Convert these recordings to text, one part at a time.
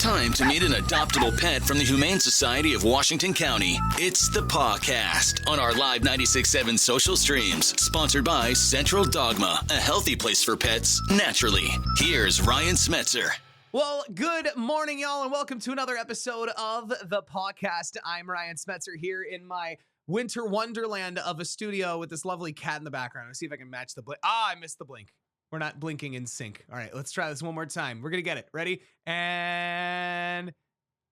Time to meet an adoptable pet from the Humane Society of Washington County. It's the Pawcast on our live 96.7 social streams, sponsored by Central Dogma, a healthy place for pets naturally. Here's Ryan Smetzer. Well, good morning, y'all, and welcome to another episode of the Pawcast. I'm Ryan Smetzer here in my winter wonderland of a studio with this lovely cat in the background. Let's see if I can match the blink. I missed the blink. We're not blinking in sync. All right, let's try this one more time. We're going to get it. Ready? And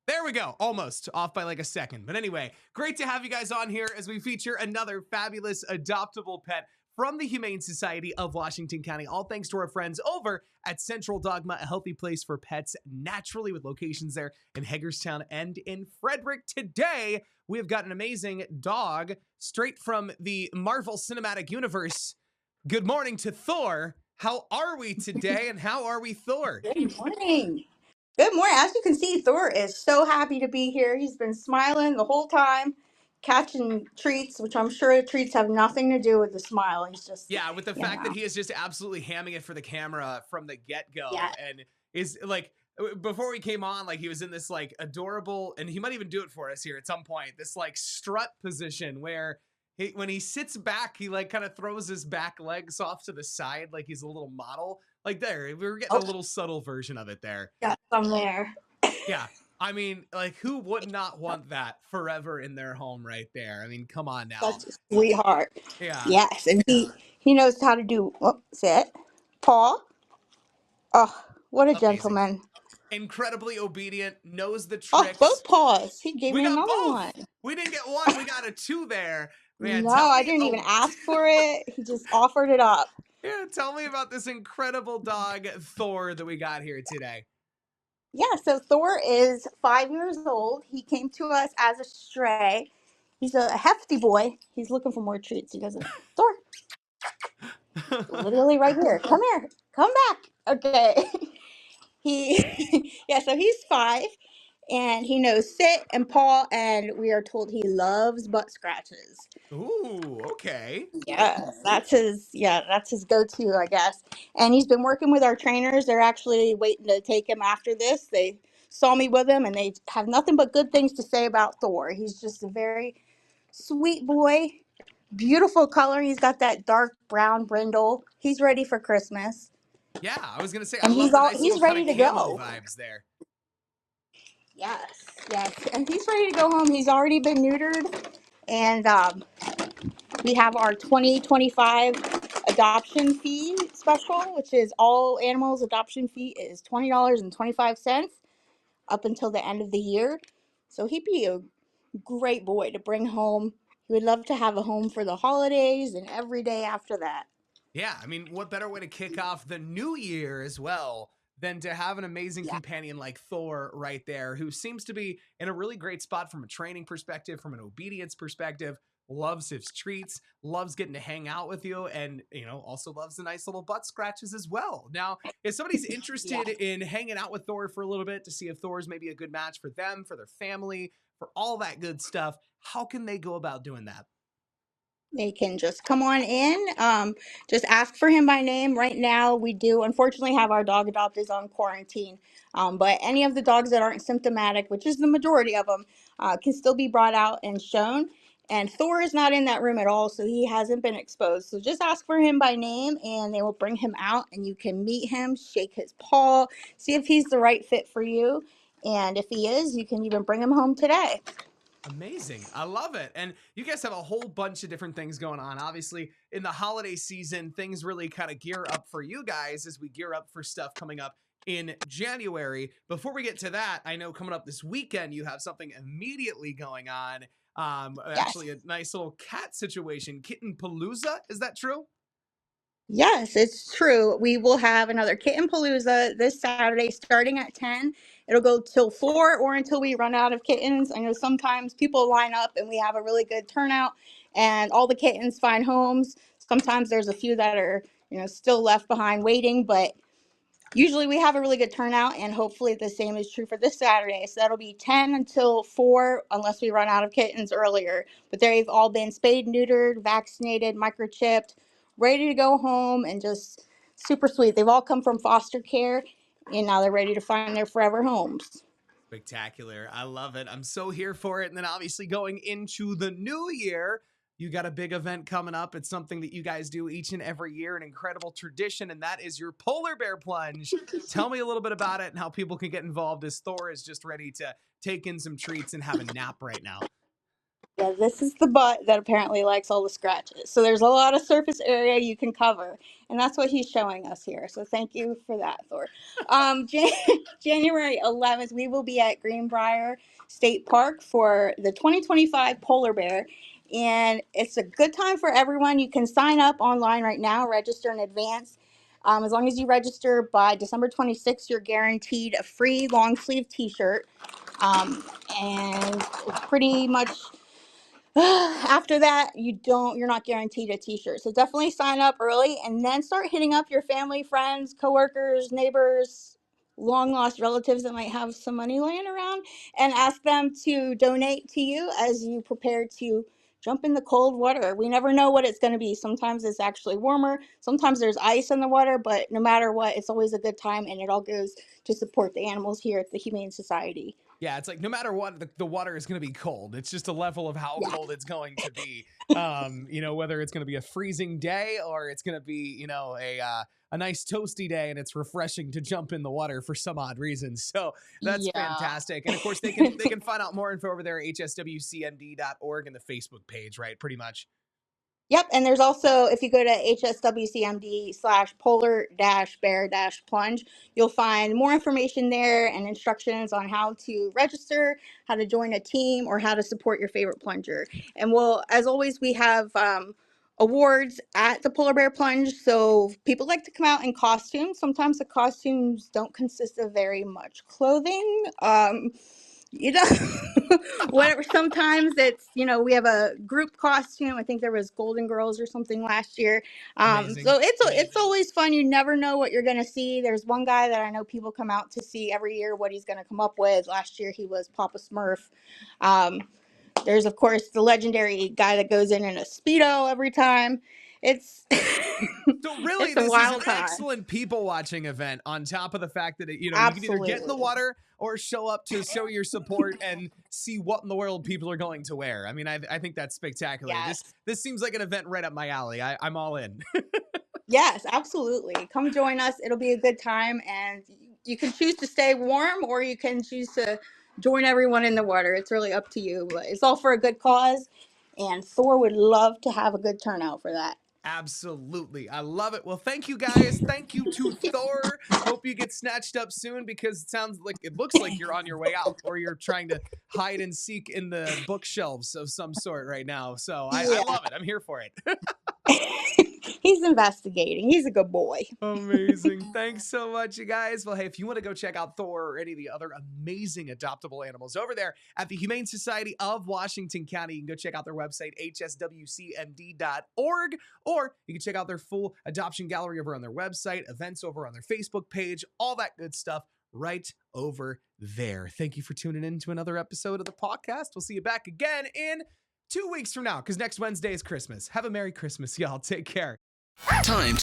there we go. Almost off by like a second. But anyway, great to have you guys on here as we feature another fabulous adoptable pet from the Humane Society of Washington County. All thanks to our friends over at Central Dogma, a healthy place for pets naturally, with locations there in Hagerstown and in Frederick. Today, we have got an amazing dog straight from the Marvel Cinematic Universe. Good morning to Thor. How are we today, and how are we, Thor? Good morning. Good morning. As you can see, Thor is so happy to be here. He's been smiling the whole time, catching treats, which I'm sure the treats have nothing to do with the smile. He's just, with the fact that he is just absolutely hamming it for the camera from the get-go. Yeah. And is like, before we came on, like he was in this like adorable, and he might even do it for us here at some point, this like strut position where when he sits back, he like kind of throws his back legs off to the side like he's a little model. Like there, we were getting a little subtle version of it there. got some there. Yeah. I mean, like, who would not want that forever in their home right there? I mean, come on now. Such a sweetheart. Yeah. Yes, and he knows how to do, sit, paw. Oh, what a Amazing. Gentleman. Incredibly obedient, knows the Oh, tricks. both paws. He gave me got another both. one. We didn't get one, we got a two there. Man, No, I didn't even ask for it. He just offered it up. Yeah, tell me about this incredible dog, Thor, that we got here today. Yeah, so Thor is 5 years old. He came to us as a stray. He's a hefty boy. He's looking for more treats. He doesn't. Thor, literally right here. Come here. Come back. Okay. So he's 5, and he knows sit and paw, and we are told he loves butt scratches. Ooh, okay. Yes, that's his go-to, I guess. And he's been working with our trainers. They're actually waiting to take him after this. They saw me with him, and they have nothing but good things to say about Thor. He's just a very sweet boy, beautiful color. He's got that dark brown brindle. He's ready for Christmas. Yeah, I was gonna say, And I love the nice he's little ready kind to of camo go. vibes there. Yes, and he's ready to go home. He's already been neutered, and we have our 2025 adoption fee special, which is all animals adoption fee is $20.25 up until the end of the year. So he'd be a great boy to bring home. He would love to have a home for the holidays and every day after that. Yeah, I mean, what better way to kick off the new year as well than to have an amazing companion like Thor right there, who seems to be in a really great spot from a training perspective, from an obedience perspective, loves his treats, loves getting to hang out with you, and, also loves the nice little butt scratches as well. Now, if somebody's interested in hanging out with Thor for a little bit to see if Thor's maybe a good match for them, for their family, for all that good stuff, how can they go about doing that? They can just come on in, just ask for him by name. Right now, we do unfortunately have our dog adopters on quarantine, but any of the dogs that aren't symptomatic, which is the majority of them, can still be brought out and shown. And Thor is not in that room at all, so he hasn't been exposed. So just ask for him by name, and they will bring him out, and you can meet him, shake his paw, see if he's the right fit for you. And if he is, you can even bring him home today. Amazing. I love it. And you guys have a whole bunch of different things going on. Obviously, in the holiday season, things really kind of gear up for you guys as we gear up for stuff coming up in January. Before we get to that, I know coming up this weekend, you have something immediately going on. Actually, a nice little cat situation, Kitten Palooza. Is that true? Yes, it's true. We will have another Kitten Palooza this Saturday starting at 10. It'll go till 4 or until we run out of kittens. I know sometimes people line up and we have a really good turnout and all the kittens find homes. Sometimes there's a few that are, still left behind waiting, but usually we have a really good turnout, and hopefully the same is true for this Saturday. So that'll be 10 until 4 unless we run out of kittens earlier. But they've all been spayed, neutered, vaccinated, microchipped, ready to go home, and just super sweet. They've all come from foster care, and now they're ready to find their forever homes. Spectacular. I love it. I'm so here for it. And then obviously going into the new year, you got a big event coming up. It's something that you guys do each and every year, an incredible tradition, and that is your polar bear plunge. Tell me a little bit about it and how people can get involved as Thor is just ready to take in some treats and have a nap right now. Yeah, this is the butt that apparently likes all the scratches. So there's a lot of surface area you can cover, and that's what he's showing us here. So thank you for that, Thor. January 11th, we will be at Greenbrier State Park for the 2025 Polar Bear, and it's a good time for everyone. You can sign up online right now, register in advance. As long as you register by December 26th, you're guaranteed a free long sleeve T-shirt, and it's pretty much. After that, you're not guaranteed a t-shirt. So definitely sign up early and then start hitting up your family, friends, coworkers, neighbors, long lost relatives that might have some money laying around, and ask them to donate to you as you prepare to jump in the cold water. We never know what it's going to be. Sometimes it's actually warmer, sometimes there's ice in the water, but no matter what, it's always a good time, and it all goes to support the animals here at the Humane Society. Yeah, it's like no matter what, the water is going to be cold. It's just a level of how cold it's going to be. Whether it's going to be a freezing day or it's going to be, a nice toasty day and it's refreshing to jump in the water for some odd reason. So that's fantastic. And of course, they can find out more info over there at hswcmd.org and the Facebook page, right? Pretty much. Yep, and there's also, if you go to hswcmd/polar-bear-plunge, you'll find more information there and instructions on how to register, how to join a team, or how to support your favorite plunger. And as always, we have awards at the Polar Bear Plunge, so people like to come out in costumes. Sometimes the costumes don't consist of very much clothing. Whatever. Sometimes it's, we have a group costume. I think there was Golden Girls or something last year. So it's always fun. You never know what you're going to see. There's one guy that I know people come out to see every year what he's going to come up with. Last year he was Papa Smurf. There's, of course, the legendary guy that goes in a Speedo every time. It's so really it's this is an time. excellent people watching event on top of the fact that you can either get in the water or show up to show your support and see what in the world people are going to wear. I mean, I think that's spectacular. Yes. This seems like an event right up my alley. I'm all in. Yes, absolutely. Come join us. It'll be a good time, and you can choose to stay warm or you can choose to join everyone in the water. It's really up to you, but it's all for a good cause, and Thor would love to have a good turnout for that. Absolutely. I love it. Well, thank you guys. Thank you to Thor. Hope you get snatched up soon because it looks like you're on your way out or you're trying to hide and seek in the bookshelves of some sort right now. So I love it. I'm here for it. He's investigating. He's a good boy. Amazing. Thanks so much, you guys. Well, hey, if you want to go check out Thor or any of the other amazing adoptable animals over there at the Humane Society of Washington County, you can go check out their website, hswcmd.org, or you can check out their full adoption gallery over on their website, events over on their Facebook page, all that good stuff right over there. Thank you for tuning in to another episode of the podcast. We'll see you back again in 2 weeks from now, because next Wednesday is Christmas. Have a Merry Christmas, y'all. Take care. Time